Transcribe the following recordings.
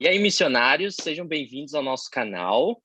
E aí, missionários, sejam bem-vindos ao nosso canal.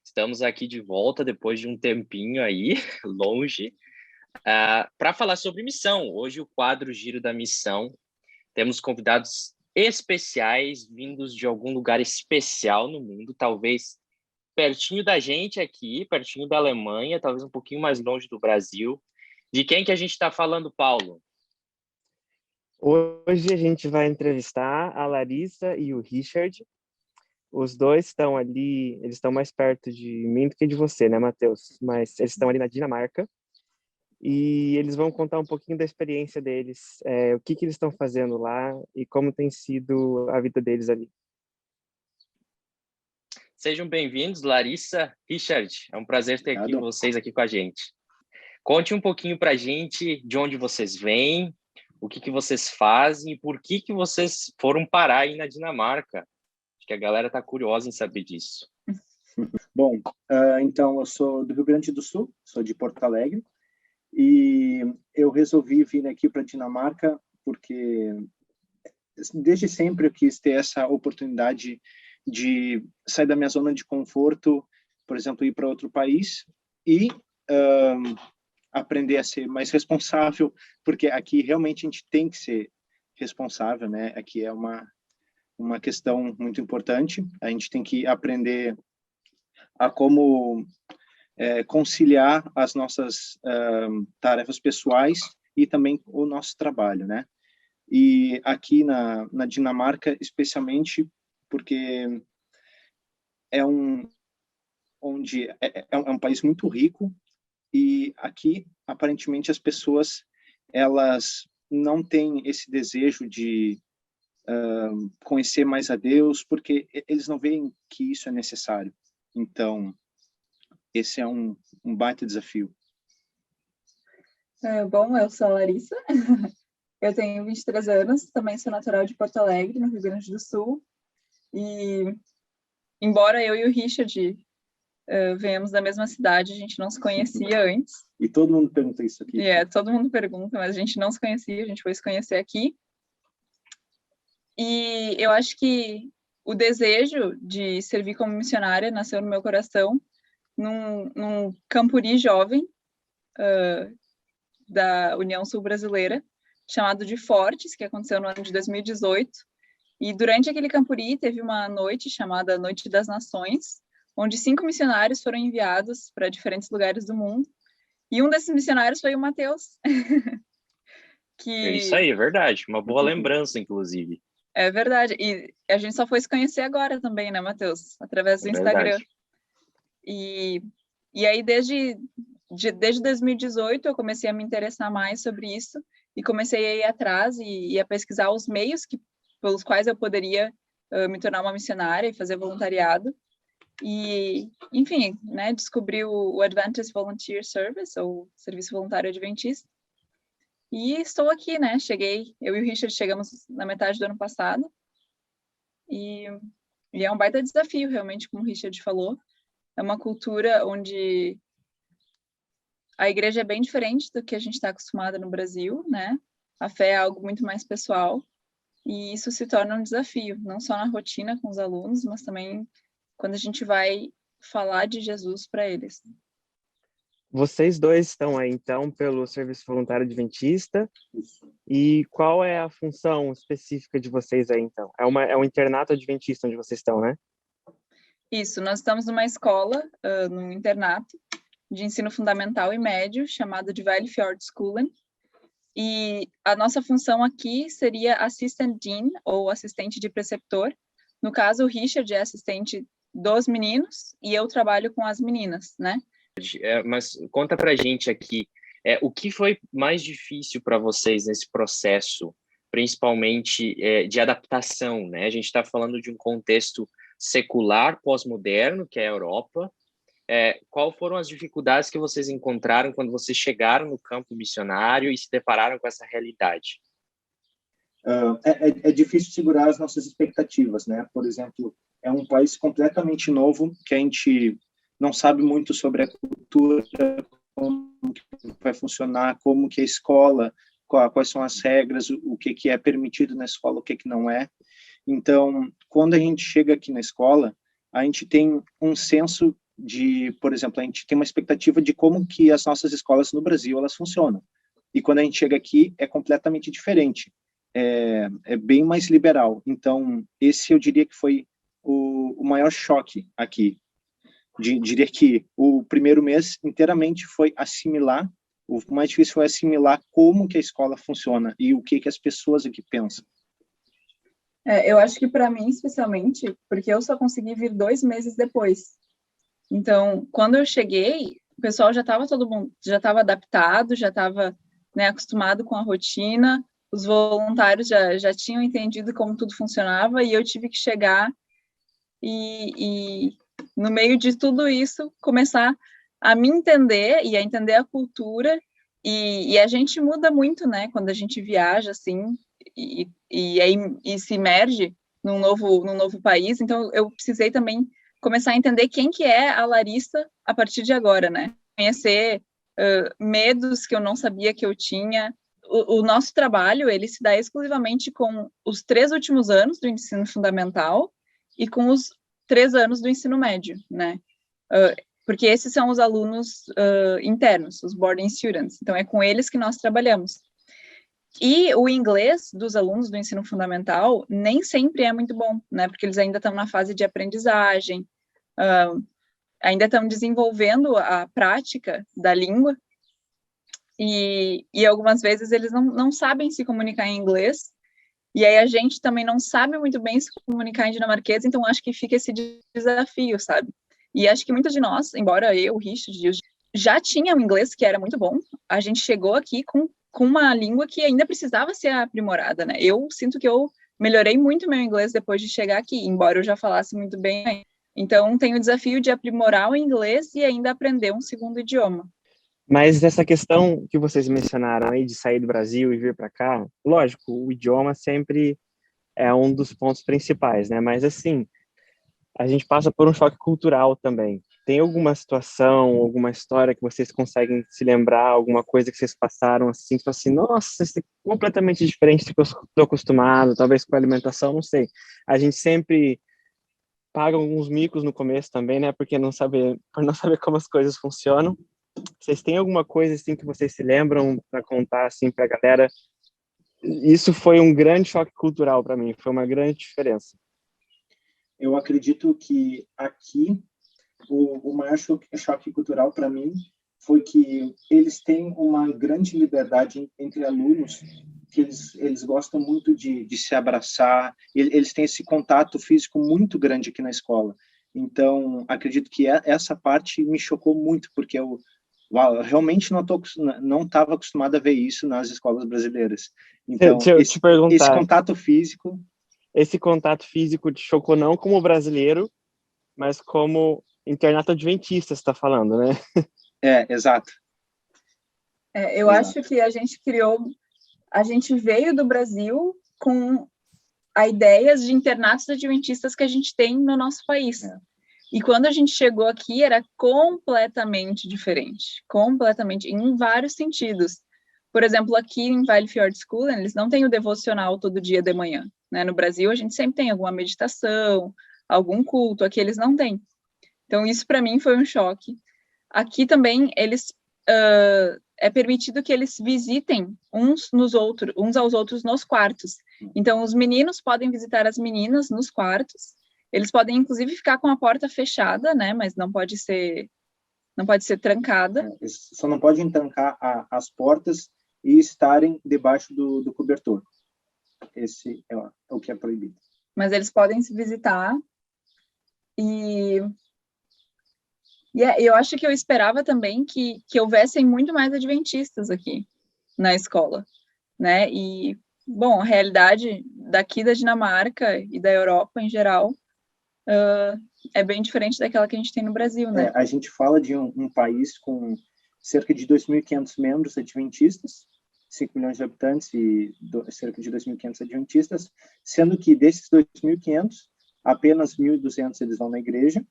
Estamos aqui de volta depois de um tempinho aí, longe, para falar sobre missão. Hoje o quadro Giro da Missão. Temos convidados especiais, vindos de algum lugar especial no mundo, talvez pertinho da gente aqui, pertinho da Alemanha, talvez um pouquinho mais longe do Brasil. De quem que a gente está falando, Paulo? Hoje a gente vai entrevistar a Larissa e o Richard. Os dois estão ali, eles estão mais perto de mim do que de você, né, Matheus? Mas eles estão ali na Dinamarca e eles vão contar um pouquinho da experiência deles, o que eles estão fazendo lá e como tem sido a vida deles ali. Sejam bem-vindos, Larissa, Richard. É um prazer ter vocês aqui com a gente. Conte um pouquinho para a gente de onde vocês vêm, o que vocês fazem e por que vocês foram parar aí na Dinamarca. Acho que a galera está curiosa em saber disso. Bom, então eu sou do Rio Grande do Sul, sou de Porto Alegre, e eu resolvi vir aqui para a Dinamarca porque desde sempre eu quis ter essa oportunidade de sair da minha zona de conforto, por exemplo, ir para outro país e aprender a ser mais responsável, porque aqui realmente a gente tem que ser responsável, né? Aqui é uma questão muito importante. A gente tem que aprender a como conciliar as nossas tarefas pessoais e também o nosso trabalho, né? E aqui na Dinamarca, especialmente, porque é um país muito rico. E aqui, aparentemente, as pessoas, elas não têm esse desejo de conhecer mais a Deus, porque eles não veem que isso é necessário. Então, esse é um baita desafio. Bom, eu sou a Larissa, eu tenho 23 anos, também sou natural de Porto Alegre, no Rio Grande do Sul. E, embora eu e o Richard venhamos da mesma cidade, a gente não se conhecia antes. E todo mundo pergunta isso aqui. Todo mundo pergunta, mas a gente não se conhecia, a gente foi se conhecer aqui. E eu acho que o desejo de servir como missionária nasceu no meu coração num campuri jovem da União Sul Brasileira, chamado de Fortes, que aconteceu no ano de 2018. E durante aquele campuri teve uma noite chamada Noite das Nações, onde 5 missionários foram enviados para diferentes lugares do mundo. E um desses missionários foi o Matheus. É isso aí, é verdade. Uma boa lembrança, inclusive. É verdade. E a gente só foi se conhecer agora também, né, Matheus? Através do Instagram. E aí, desde 2018, eu comecei a me interessar mais sobre isso e comecei a ir atrás e a pesquisar os meios pelos quais eu poderia me tornar uma missionária e fazer voluntariado. E, enfim, né, descobri o Adventist Volunteer Service, ou Serviço Voluntário Adventista. E estou aqui, né? Eu e o Richard chegamos na metade do ano passado. E é um baita desafio, realmente, como o Richard falou. É uma cultura onde a igreja é bem diferente do que a gente está acostumada no Brasil, né? A fé é algo muito mais pessoal. E isso se torna um desafio, não só na rotina com os alunos, mas também quando a gente vai falar de Jesus para eles. Vocês dois estão aí, então, pelo Serviço Voluntário Adventista. E qual é a função específica de vocês aí, então? É um internato adventista onde vocês estão, né? Isso, nós estamos numa escola, num internato de ensino fundamental e médio, chamado de Vejlefjord Skolen. E a nossa função aqui seria Assistant Dean, ou assistente de preceptor. No caso, o Richard é assistente dos meninos e eu trabalho com as meninas, né? Mas conta pra gente aqui, o que foi mais difícil para vocês nesse processo, principalmente de adaptação, né? A gente está falando de um contexto secular, pós-moderno, que é a Europa. Qual foram as dificuldades que vocês encontraram quando vocês chegaram no campo missionário e se depararam com essa realidade? É difícil segurar as nossas expectativas, né? Por exemplo, é um país completamente novo, que a gente não sabe muito sobre a cultura, como que vai funcionar, como que a escola, quais são as regras, o que é permitido na escola, o que não é. Então, quando a gente chega aqui na escola, a gente tem um senso de, por exemplo, a gente tem uma expectativa de como que as nossas escolas no Brasil, elas funcionam. E quando a gente chega aqui, é completamente diferente. É bem mais liberal. Então, esse eu diria que foi o maior choque aqui. Diria que o primeiro mês inteiramente foi assimilar, o mais difícil foi assimilar como que a escola funciona e o que as pessoas aqui pensam. Eu acho que para mim, especialmente, porque eu só consegui vir 2 meses depois. Então, quando eu cheguei, o pessoal todo mundo já estava adaptado, já estava, né, acostumado com a rotina, os voluntários já tinham entendido como tudo funcionava, e eu tive que chegar e no meio de tudo isso, começar a me entender e a entender a cultura, e a gente muda muito, né, quando a gente viaja, assim, e se imerge num novo país. Então, eu precisei também começar a entender quem que é a Larissa a partir de agora, né? Conhecer medos que eu não sabia que eu tinha. O nosso trabalho, ele se dá exclusivamente com os 3 últimos anos do ensino fundamental e com os 3 anos do ensino médio, né? Porque esses são os alunos internos, os boarding students. Então, é com eles que nós trabalhamos. E o inglês dos alunos do ensino fundamental nem sempre é muito bom, né? Porque eles ainda estão na fase de aprendizagem, ainda estão desenvolvendo a prática da língua, e algumas vezes eles não sabem se comunicar em inglês, e aí a gente também não sabe muito bem se comunicar em dinamarquês, então acho que fica esse desafio, sabe? E acho que muitos de nós, embora eu, o Richard, já tinham um inglês que era muito bom, a gente chegou aqui com uma língua que ainda precisava ser aprimorada, né? Eu sinto que eu melhorei muito meu inglês depois de chegar aqui, embora eu já falasse muito bem. Então, tem o desafio de aprimorar o inglês e ainda aprender um segundo idioma. Mas essa questão que vocês mencionaram aí de sair do Brasil e vir para cá, lógico, o idioma sempre é um dos pontos principais, né? Mas assim, a gente passa por um choque cultural também. Tem alguma situação, alguma história que vocês conseguem se lembrar, alguma coisa que vocês passaram assim, que assim, nossa, isso é completamente diferente do que eu estou acostumado, talvez com a alimentação, não sei. A gente sempre paga alguns micos no começo também, né? Por não saber como as coisas funcionam. Vocês têm alguma coisa assim que vocês se lembram para contar assim para a galera? Isso foi um grande choque cultural para mim, foi uma grande diferença. Eu acredito que aqui o maior choque cultural para mim foi que eles têm uma grande liberdade entre alunos, que eles gostam muito de se abraçar, eles têm esse contato físico muito grande aqui na escola. Então, acredito que essa parte me chocou muito, porque eu realmente não estava acostumado a ver isso nas escolas brasileiras. Então, Deixa eu te perguntar, esse contato físico... Esse contato físico te chocou não como brasileiro, mas como internato adventista, você está falando, né? Exato. Eu acho que a gente veio do Brasil com a ideias de internatos adventistas que a gente tem no nosso país. E quando a gente chegou aqui, era completamente diferente. Completamente, em vários sentidos. Por exemplo, aqui em Valley Fjord School, eles não têm o devocional todo dia de manhã, né? No Brasil, a gente sempre tem alguma meditação, algum culto. Aqui eles não têm. Então, isso para mim foi um choque. Aqui também, é permitido que eles visitem uns aos outros nos quartos. Então, os meninos podem visitar as meninas nos quartos. Eles podem, inclusive, ficar com a porta fechada, né? Mas não pode ser trancada. Só não podem trancar as portas e estarem debaixo do cobertor. Esse é o que é proibido. Mas eles podem se visitar. E eu acho que eu esperava também que houvessem muito mais adventistas aqui na escola, né? E, bom, a realidade daqui da Dinamarca e da Europa em geral é bem diferente daquela que a gente tem no Brasil, né? A gente fala de um país com cerca de 2.500 membros adventistas, 5 milhões de habitantes e cerca de 2.500 adventistas, sendo que desses 2.500, apenas 1.200 eles vão na igreja,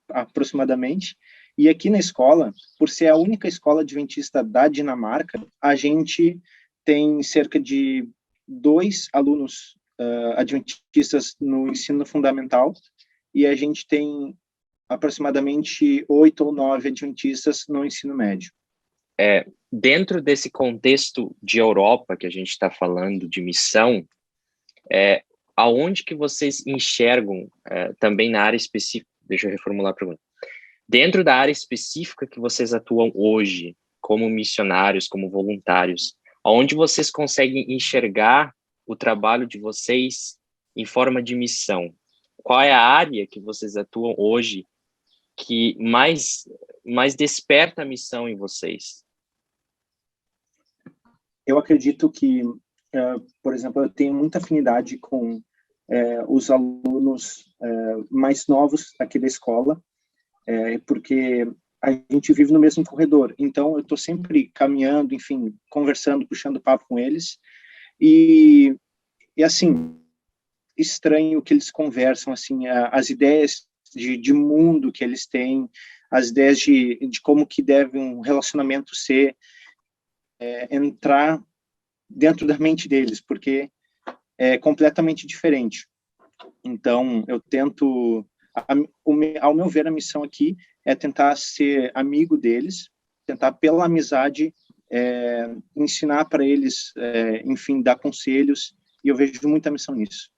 aproximadamente. E aqui na escola, por ser a única escola adventista da Dinamarca, a gente tem cerca de 2 alunos adventistas no ensino fundamental e a gente tem aproximadamente 8 ou 9 adventistas no ensino médio. Dentro desse contexto de Europa que a gente está falando de missão, aonde que vocês enxergam também na área específica? Deixa eu reformular a pergunta. Dentro da área específica que vocês atuam hoje, como missionários, como voluntários, aonde vocês conseguem enxergar o trabalho de vocês em forma de missão? Qual é a área que vocês atuam hoje que mais desperta a missão em vocês? Eu acredito que, por exemplo, eu tenho muita afinidade com os alunos mais novos aqui da escola, porque a gente vive no mesmo corredor. Então, eu estou sempre caminhando, enfim, conversando, puxando papo com eles. E assim, estranho que eles conversam, assim, as ideias de mundo que eles têm, as ideias de como que deve um relacionamento ser, entrar dentro da mente deles, porque é completamente diferente. Então, eu tento, ao meu ver, a missão aqui é tentar ser amigo deles, tentar, pela amizade, ensinar para eles, enfim, dar conselhos, e eu vejo muita missão nisso.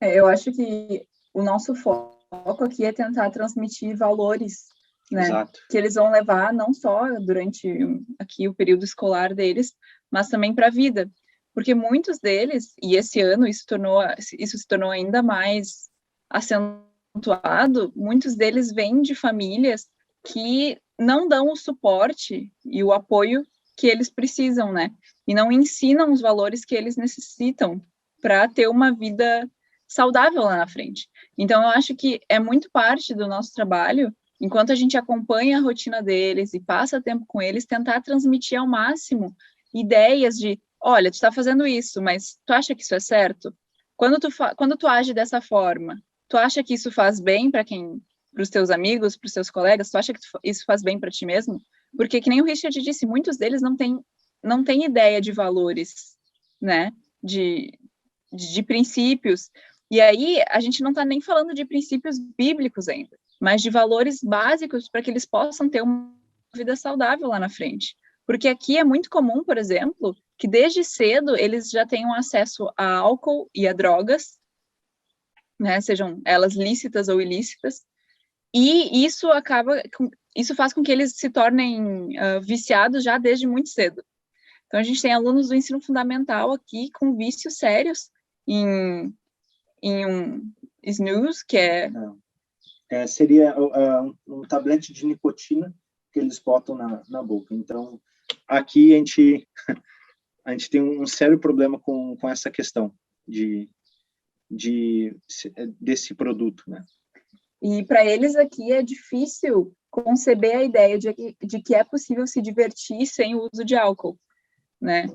Eu acho que o nosso foco aqui é tentar transmitir valores, né? Exato. Que eles vão levar não só durante aqui o período escolar deles, mas também para a vida. Porque muitos deles, e esse ano isso se tornou ainda mais acentuado, muitos deles vêm de famílias que não dão o suporte e o apoio que eles precisam, né? E não ensinam os valores que eles necessitam para ter uma vida saudável lá na frente. Então, eu acho que é muito parte do nosso trabalho, enquanto a gente acompanha a rotina deles e passa tempo com eles, tentar transmitir ao máximo ideias de, olha, tu está fazendo isso, mas tu acha que isso é certo? Quando tu age dessa forma, tu acha que isso faz bem para os teus amigos, para os teus colegas? Tu acha que isso faz bem para ti mesmo? Porque, que nem o Richard disse, muitos deles não têm ideia de valores, né? De princípios. E aí, a gente não está nem falando de princípios bíblicos ainda, mas de valores básicos para que eles possam ter uma vida saudável lá na frente. Porque aqui é muito comum, por exemplo, que desde cedo eles já tenham acesso a álcool e a drogas, né, sejam elas lícitas ou ilícitas, e isso faz com que eles se tornem viciados já desde muito cedo. Então, a gente tem alunos do ensino fundamental aqui com vícios sérios em um snus, que seria um tablete de nicotina que eles botam na boca. Então, aqui a gente tem um sério problema com essa questão desse produto, né? E para eles aqui é difícil conceber a ideia de que é possível se divertir sem o uso de álcool, né?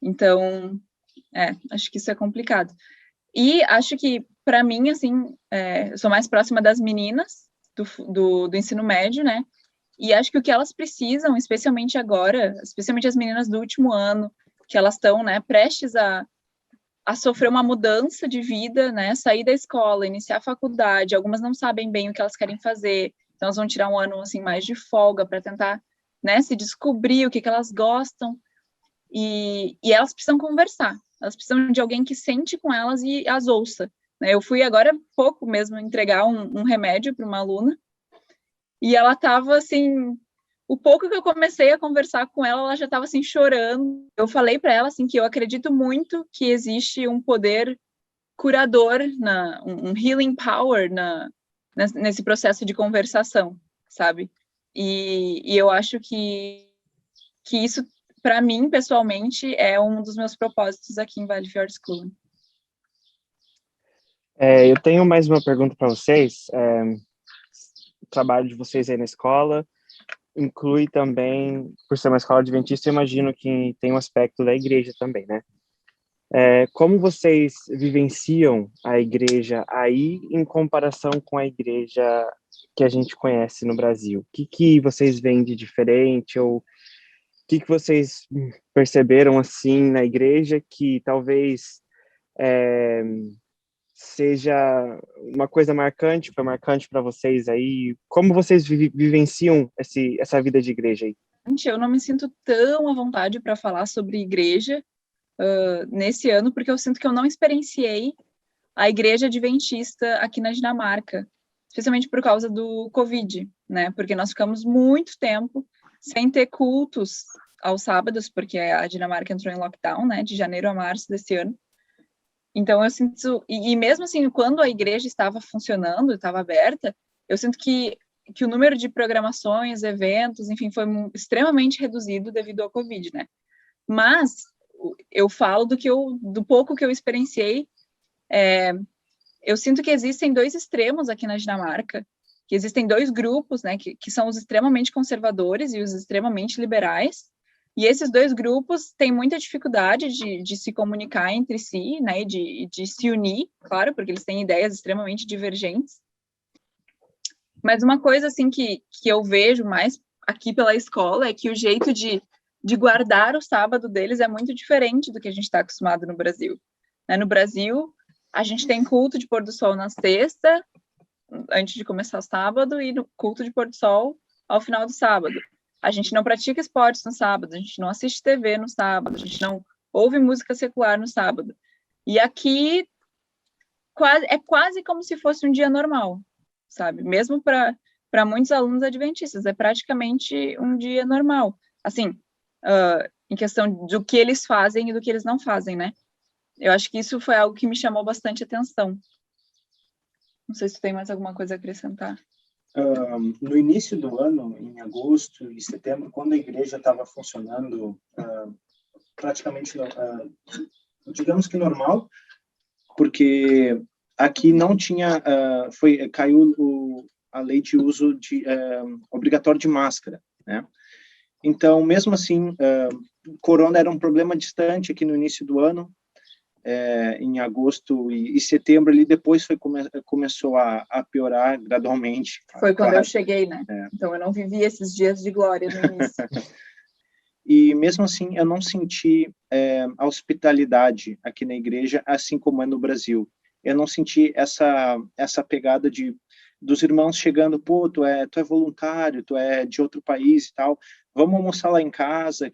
Então, acho que isso é complicado. E acho que, para mim, assim, eu sou mais próxima das meninas do ensino médio, né? E acho que o que elas precisam, especialmente agora, especialmente as meninas do último ano, que elas estão, né, prestes a sofrer uma mudança de vida, né? Sair da escola, iniciar a faculdade. Algumas não sabem bem o que elas querem fazer, então elas vão tirar um ano, assim, mais de folga para tentar, né, se descobrir o que elas gostam. E elas precisam conversar. Elas precisam de alguém que sente com elas e as ouça. Eu fui agora há pouco mesmo entregar um remédio para uma aluna e ela estava assim, o pouco que eu comecei a conversar com ela, ela já estava assim chorando. Eu falei para ela assim que eu acredito muito que existe um poder curador, um healing power nesse processo de conversação, sabe? E eu acho que isso, para mim, pessoalmente, é um dos meus propósitos aqui em Valley Fjord School. Eu tenho mais uma pergunta para vocês. O trabalho de vocês aí na escola inclui também, por ser uma escola adventista, eu imagino que tem um aspecto da igreja também, né? Como vocês vivenciam a igreja aí em comparação com a igreja que a gente conhece no Brasil? O que vocês veem de diferente ou o que vocês perceberam assim na igreja que talvez seja uma coisa marcante, foi marcante para vocês aí? Como vocês vivenciam essa vida de igreja aí? Eu não me sinto tão à vontade para falar sobre igreja nesse ano, porque eu sinto que eu não experienciei a igreja adventista aqui na Dinamarca, especialmente por causa do Covid, né? Porque nós ficamos muito tempo sem ter cultos aos sábados, porque a Dinamarca entrou em lockdown, né? De janeiro a março desse ano. Então, eu sinto... E mesmo assim, quando a igreja estava funcionando, estava aberta, eu sinto que o número de programações, eventos, enfim, foi extremamente reduzido devido ao Covid, né? Mas eu falo do pouco que eu experienciei. Eu sinto que existem dois extremos aqui na Dinamarca, que existem dois grupos, né, que são os extremamente conservadores e os extremamente liberais, e esses dois grupos têm muita dificuldade de se comunicar entre si, né, de se unir, claro, porque eles têm ideias extremamente divergentes. Mas uma coisa, assim, que eu vejo mais aqui pela escola é que o jeito de guardar o sábado deles é muito diferente do que a gente está acostumado no Brasil. Né? No Brasil, a gente tem culto de pôr do sol na sexta, antes de começar o sábado, e no culto de pôr do sol ao final do sábado. A gente não pratica esportes no sábado, a gente não assiste TV no sábado, a gente não ouve música secular no sábado. E aqui é quase como se fosse um dia normal, sabe? Mesmo para muitos alunos adventistas, é praticamente um dia normal. Assim, em questão do que eles fazem e do que eles não fazem, né? Eu acho que isso foi algo que me chamou bastante atenção. Não sei se tu tem mais alguma coisa a acrescentar. No início do ano, em agosto e setembro, quando a igreja estava funcionando praticamente, digamos que normal, porque aqui não tinha, caiu a lei de uso obrigatório de máscara, né? Então, mesmo assim, corona era um problema distante aqui no início do ano. Em agosto e setembro ali, depois começou a piorar gradualmente. Foi quando eu cheguei, né? Então eu não vivi esses dias de glória no início. E mesmo assim eu não senti a hospitalidade aqui na igreja, assim como é no Brasil. Eu não senti essa pegada dos irmãos chegando, pô, tu é voluntário, tu é de outro país e tal, vamos almoçar lá em casa,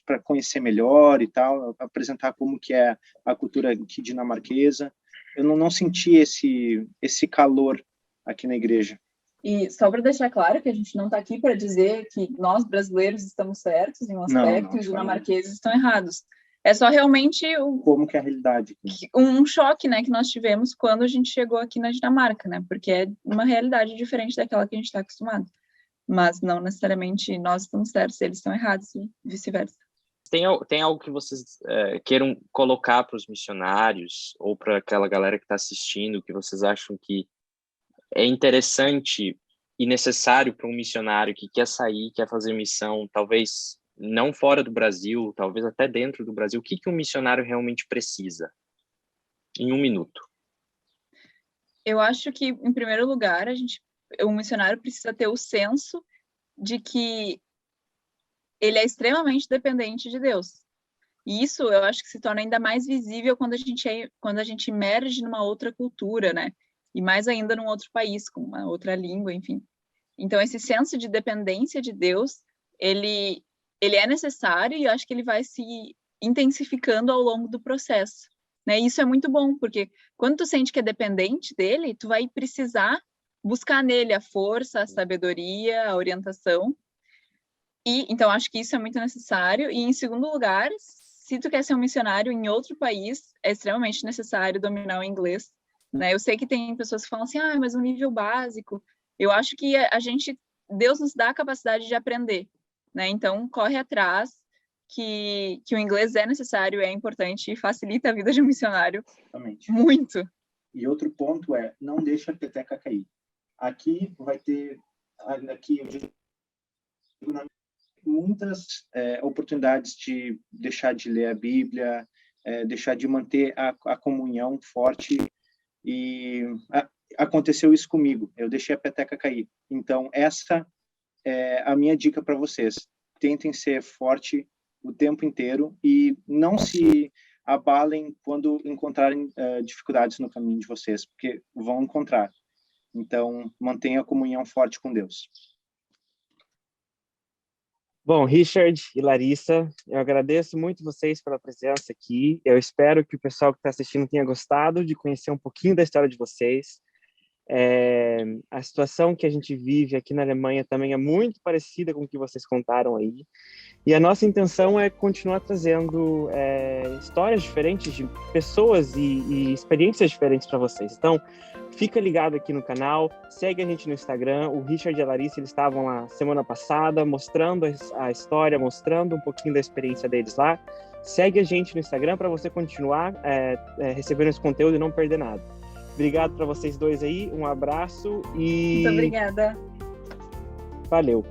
para conhecer melhor e tal, apresentar como que é a cultura aqui dinamarquesa. Eu não senti esse calor aqui na igreja. E só para deixar claro que a gente não está aqui para dizer que nós, brasileiros, estamos certos em um aspecto e os dinamarqueses estão errados. É só realmente como que é a realidade. Um choque, né, que nós tivemos quando a gente chegou aqui na Dinamarca, né? Porque é uma realidade diferente daquela que a gente está acostumado. Mas não necessariamente nós estamos certos, eles estão errados e vice-versa. Tem algo que vocês queiram colocar para os missionários ou para aquela galera que está assistindo, que vocês acham que é interessante e necessário para um missionário que quer sair, quer fazer missão, talvez não fora do Brasil, talvez até dentro do Brasil? O que um missionário realmente precisa? Em 1 minuto. Eu acho que, em primeiro lugar, o missionário precisa ter o senso de que ele é extremamente dependente de Deus. E isso eu acho que se torna ainda mais visível quando a gente emerge numa outra cultura, né? E mais ainda num outro país, com uma outra língua, enfim. Então, esse senso de dependência de Deus, ele é necessário e eu acho que ele vai se intensificando ao longo do processo. Né? E isso é muito bom, porque quando tu sente que é dependente dele, tu vai precisar buscar nele a força, a sabedoria, a orientação. E então acho que isso é muito necessário. E em segundo lugar, se tu quer ser um missionário em outro país, é extremamente necessário dominar o inglês. Né? Eu sei que tem pessoas que falam assim, mas um nível básico. Eu acho que Deus nos dá a capacidade de aprender. Né? Então corre atrás, que o inglês é necessário, é importante e facilita a vida de um missionário. Exatamente. Muito. E outro ponto não deixa a peteca cair. Aqui vai ter, eu digo, muitas oportunidades de deixar de ler a Bíblia, deixar de manter a comunhão forte, e aconteceu isso comigo, eu deixei a peteca cair. Então, essa é a minha dica para vocês. Tentem ser forte o tempo inteiro e não se abalem quando encontrarem dificuldades no caminho de vocês, porque vão encontrar. Então, mantenha a comunhão forte com Deus. Bom, Richard e Larissa, eu agradeço muito vocês pela presença aqui. Eu espero que o pessoal que está assistindo tenha gostado de conhecer um pouquinho da história de vocês. A situação que a gente vive aqui na Alemanha também é muito parecida com o que vocês contaram aí. E a nossa intenção é continuar trazendo histórias diferentes de pessoas e experiências diferentes para vocês. Então, fica ligado aqui no canal, segue a gente no Instagram. O Richard e a Larissa, eles estavam lá semana passada mostrando a história, mostrando um pouquinho da experiência deles lá. Segue a gente no Instagram para você continuar recebendo esse conteúdo e não perder nada. Obrigado para vocês dois aí, um abraço e... Muito obrigada. Valeu.